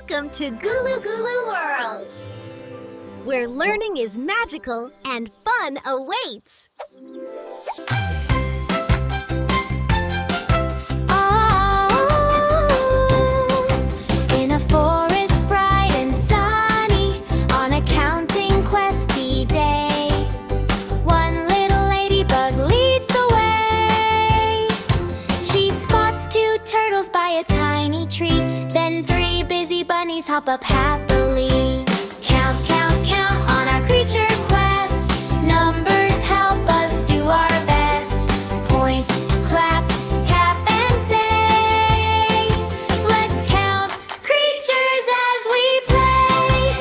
Welcome to Gulu Gulu World, where learning is magical and fun awaits. In a forest bright and sunny, on a counting questy day, one little ladybug leads the way. She spots two turtles by a tiny tree, then three busy bunnies hop up happily. Count, count, count on our creature quest. Numbers help us do our best. Point, clap, tap, and say, let's count creatures as we play.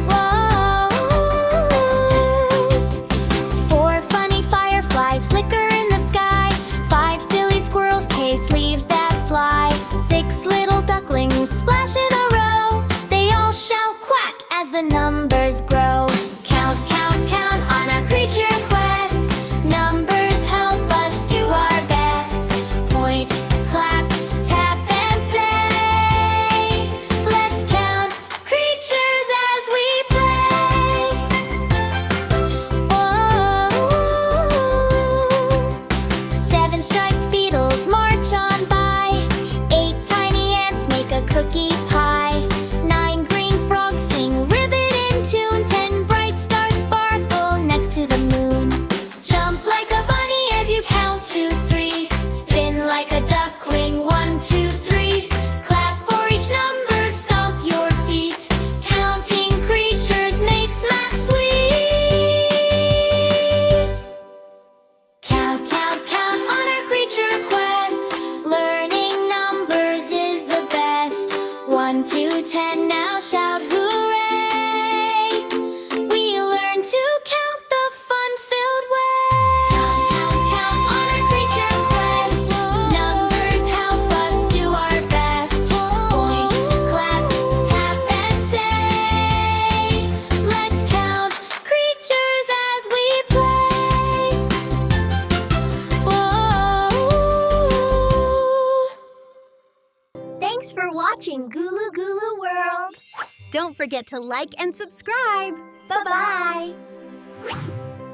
Whoa! Four funny fireflies flicker in the sky. Five silly squirrels chase leaves that fly. Six little ducklings splash in a row. They all shout quack as the numbers grow. Count, count, count on our creature quest. Numbers help us do our best. Point, clap, tap, and say, let's count creatures as we play. Whoa! Seven striped beetles march on by. Eight tiny ants make a cookie pie. Nine green frogs sing ribbon in tune. 10 bright stars sparkle next to the moon. Jump like a bunny as you count to 3. Spin like a duckling, 1, 2, 3. Clap for each number, stomp your feet. Counting creatures makes math sweet. Count, count, count on our creature quest. Learning numbers is the best. 1 to 10, now shout hooray! We learn to count the fun-filled way. Count, count, count on our creature quest. Numbers help us do our best. Point, clap, tap, and say, let's count creatures as we play. Whoa! Thanks for watching Gulu Gulu World. Don't forget to like and subscribe. Bye-bye.